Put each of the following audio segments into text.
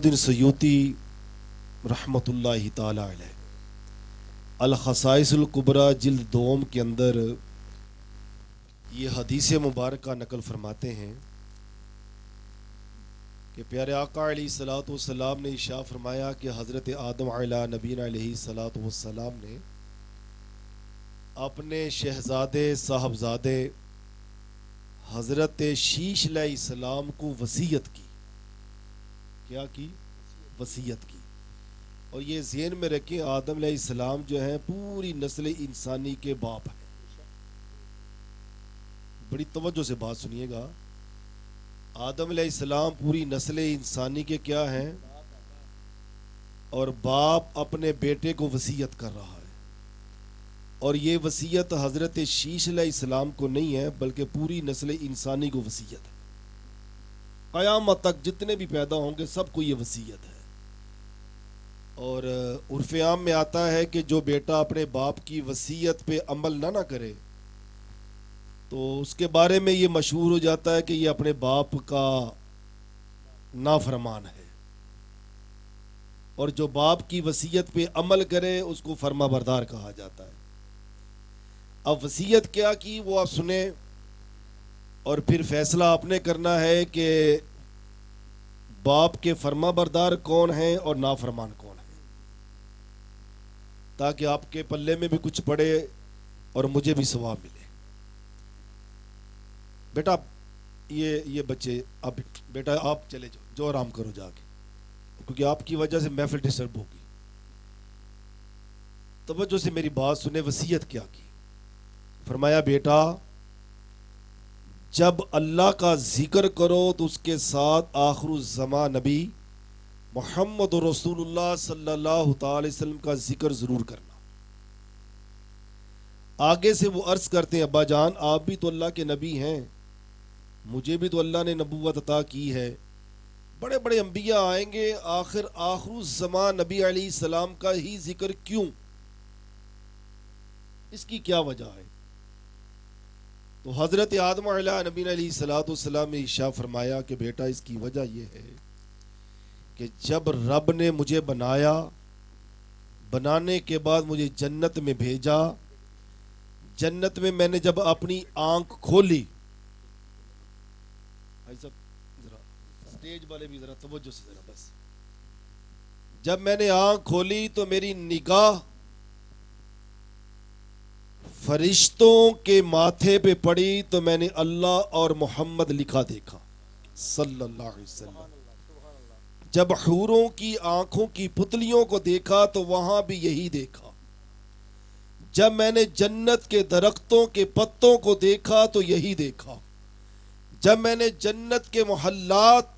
दिन सयूती रहमतुल्लाहि ताला अलैह अल-खसाइसुल कुबरा जिल्द दोम के अंदर ये हदीस मुबारक का नकल फरमाते हैं कि प्यारे आका अलैहिस्सलातु वस्सलाम ने इरशाद फरमाया कि हज़रत आदम अला नबीना अलैहिस्सलातु वस्सलाम ने अपने शहजादे साहबजादे हज़रत शीश अलैहिस्सलाम को वसीयत की। क्या की? वसीयत की। और ये ज़हन में रखें, आदम अलैहिस्सलाम जो हैं पूरी नस्ल इंसानी के बाप हैं। बड़ी तवज्जो से बात सुनिएगा, आदम अलैहिस्सलाम पूरी नस्ल इंसानी के क्या हैं? और बाप अपने बेटे को वसीयत कर रहा है। और ये वसीयत हज़रत शीश अलैहिस्सलाम को नहीं है, बल्कि पूरी नस्ल इंसानी को वसीयत है। क़यामत तक जितने भी पैदा होंगे सबको ये वसीयत है। और उर्फ़ आम में आता है कि जो बेटा अपने बाप की वसीयत पे अमल ना करे तो उसके बारे में ये मशहूर हो जाता है कि ये अपने बाप का नाफरमान है। और जो बाप की वसीयत पे अमल करे उसको फर्माबरदार कहा जाता है। अब वसीयत क्या की वो आप सुने, और फिर फैसला आपने करना है कि बाप के फर्माबरदार कौन हैं और नाफरमान कौन है, ताकि आपके पल्ले में भी कुछ पड़े और मुझे भी सवाब मिले। बेटा ये बच्चे अब बेटा आप चले जाओ, जो आराम करो जाके, क्योंकि आपकी वजह से महफिल डिस्टर्ब होगी। तवज्जो से मेरी बात सुने। वसीयत क्या की? फरमाया बेटा जब अल्लाह का जिक्र करो तो उसके साथ आखिरुज़्ज़मा नबी मोहम्मद रसूलुल्लाह सल्लल्लाहु अलैहि वसल्लम का जिक्र ज़रूर करना। आगे से वो अर्ज़ करते हैं, अब्बा जान आप भी तो अल्लाह के नबी हैं, मुझे भी तो अल्लाह ने नबूवत अता की है। बड़े बड़े अंबिया आएंगे, आखिर आखिरुज़्ज़मा नबी अलैहिस्सलाम का ही जिक्र क्यों? इसकी क्या वजह है? तो हज़रत आदम अला नबीना अलैहिस्सलातु वस्सलाम ने इरशाद फरमाया कि बेटा इसकी वजह यह है कि जब रब ने मुझे बनाया, बनाने के बाद मुझे जन्नत में भेजा, जन्नत में मैंने जब अपनी आंख खोली, सब जरा स्टेज वाले भी जरा तवज्जो से जरा बस, जब मैंने आंख खोली तो मेरी निगाह फरिश्तों के माथे पे पड़ी तो मैंने अल्लाह और मोहम्मद लिखा देखा सल्लल्लाहु अलैहि वसल्लम। जब हूरों की आंखों की पुतलियों को देखा तो वहां भी यही देखा। जब मैंने जन्नत के दरख्तों के पत्तों को देखा तो यही देखा। जब मैंने जन्नत के मोहल्लात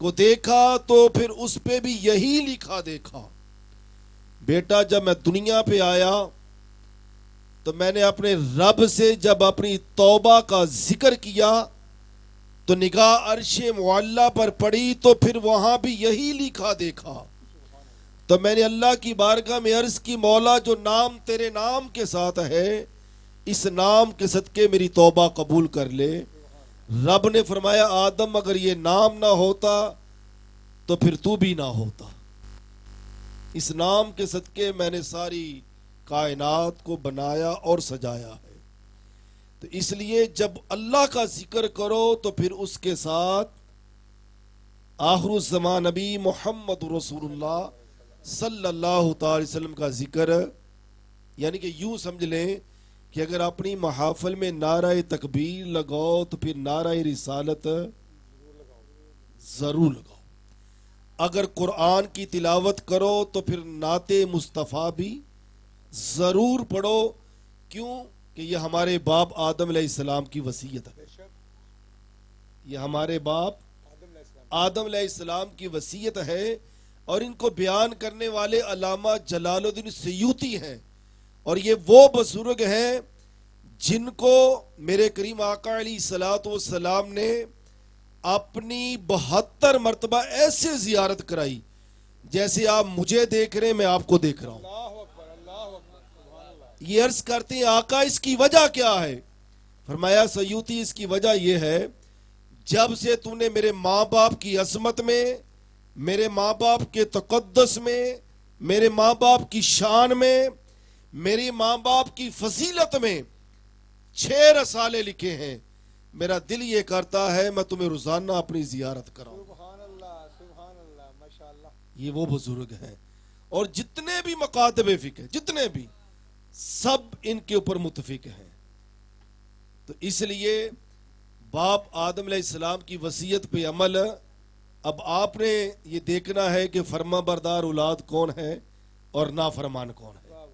को देखा तो फिर उस पे भी यही लिखा देखा। बेटा जब मैं दुनिया पे आया तो मैंने अपने रब से जब अपनी तौबा का जिक्र किया तो निगाह अर्शे मुअल्ला पर पड़ी तो फिर वहां भी यही लिखा देखा। तो मैंने अल्लाह की बारगाह में अर्ज की, मौला जो नाम तेरे नाम के साथ है, इस नाम के सदके मेरी तौबा कबूल कर ले। रब ने फरमाया आदम अगर ये नाम ना होता तो फिर तू भी ना होता। इस नाम के सदके मैंने सारी कायनात को बनाया और सजाया है। तो इसलिए जब अल्लाह का जिक्र करो तो फिर उसके साथ आखिरुज़्ज़मा नबी मोहम्मद रसूलुल्लाह सल्लल्लाहु अलैहि वसल्लम का जिक्र, यानी कि यूं समझ लें कि अगर अपनी महाफिल में नाराए तकबीर लगाओ तो फिर नाराए रिसालत जरूर लगाओ। अगर कुरान की तिलावत करो तो फिर नाते मुस्तफ़ा भी जरूर पढ़ो। क्यों? कि यह हमारे बाप आदम अलैहिस्सलाम की वसीयत है। यह हमारे बाप आदम अलैहिस्सलाम की वसीयत है। और इनको बयान करने वाले अल्लामा जलालुद्दीन सयूती हैं। और ये वो बुजुर्ग हैं जिनको मेरे करीम आका अलैहिस्सलातु वस्सलाम ने अपनी 72 मरतबा ऐसे जियारत कराई जैसे आप मुझे देख रहे हैं, मैं आपको देख रहा हूं। ये अर्ज करते हैं आका इसकी वजह क्या है? फरमाया सयूती इसकी वजह यह है, जब से तूने मेरे माँ बाप की असमत में میرے ماں باپ کے تقدس میں، میرے ماں باپ کی شان میں، میری ماں باپ کی فضیلت میں 6 رسالے لکھے ہیں. میرا دل یہ کرتا ہے میں تمہیں روزانہ اپنی زیارت کراؤں. سبحان اللہ ماشاءاللہ. یہ وہ بزرگ ہیں، اور جتنے بھی مکاتب فقہ جتنے بھی سب ان کے اوپر متفق ہیں. تو اس لیے باپ آدم علیہ السلام کی وصیت پہ عمل. اب آپ نے یہ دیکھنا ہے کہ فرما بردار اولاد کون ہے اور نافرمان کون ہے.